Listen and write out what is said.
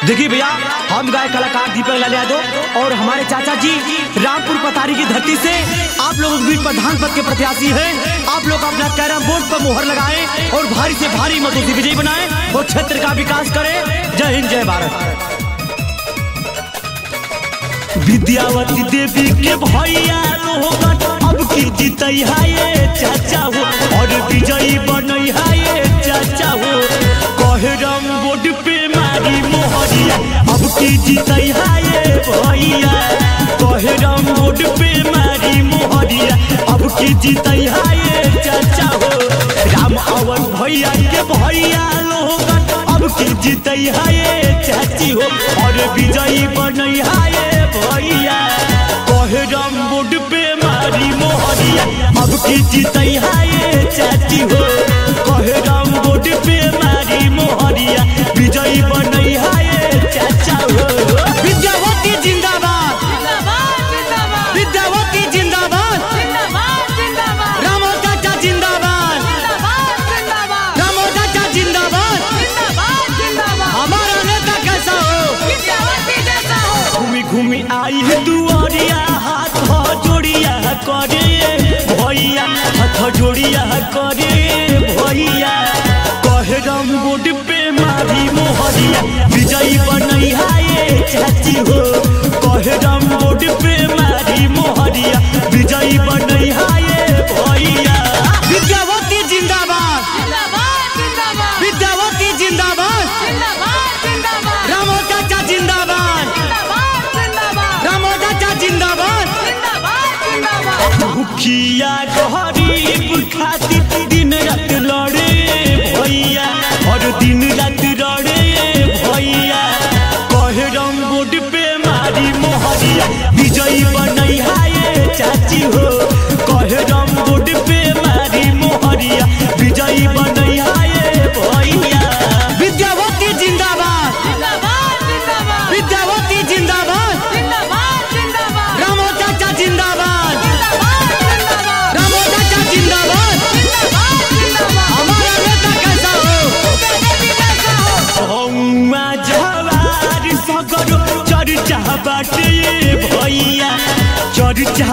देखिए भैया, हम गायक कलाकार दीपक लाल यादव और हमारे चाचा जी रामपुर पतारी की धरती से आप लोग उस बीट प्रधान पद के प्रत्याशी हैं। आप लोग अपना कैरम बोर्ड पर मुहर लगाएं और भारी से भारी मतों से विजयी बनाएं और क्षेत्र का विकास करें। जय हिंद, जय भारत। विद्यावती देवी के भैया लोगन अब की जीतई है ये चाचा हो और विजयी बनई है ये चाचा हो। कहरम बोर्ड पे मारी मोहरिया अब की जीतई है ये भैया। कहरम बोर्ड पे मारी मोहरिया अब की जीतई है ये चाचा हो। राम अवन भैया के भैया लोगन अब की जीतई है ये चाची हो और विजयी बनई है ये भैया। कहरम बोर्ड पे मारी मोहरिया अब की जीतई है ये चाची हो। कहरम बोर्ड पे मारी मोहरिया विजयी बनई है ये चाचा हो। विद्यावती जिंदाबाद, विद्यावती जिंदाबाद, रामो चाचा जिंदाबाद, रामो चाचा जिंदाबाद। हमारा नेता कैसा हो? घूमी घूमी आई है दुआरिया, हाथ जोड़िया करे भैया, हाथ जोड़िया करे भैया। कहरम बोर्ड पे मारी मोहरिया विजयी बनई है ये चाची हो। कहरम बोर्ड पे मारी मोहरिया विजयी बनई है ये भैया। विद्यावती जिंदाबाद, विद्यावती जिंदाबाद, रामो चाचा जिंदाबाद, रामो चाचा जिंदाबाद। मुखिया गरीब खातिर दिन रात लड़े भैया और दिन रात लड़े भैया। कहरम बोर्ड पे मारी मोहरिया विजयी बनई है ये चाची हो। कहरम बोर्ड पे मारी मोहरिया विजयी बनई है ये भैया। विद्यावती जिंदाबाद, विद्यावती जिंदाबाद, रामो चाचा जिंदाबाद, रामो चाचा जिंदाबाद। हमारा नेता कैसा हो? जवार सगरो चर्चा बाटे भैया, चर्चा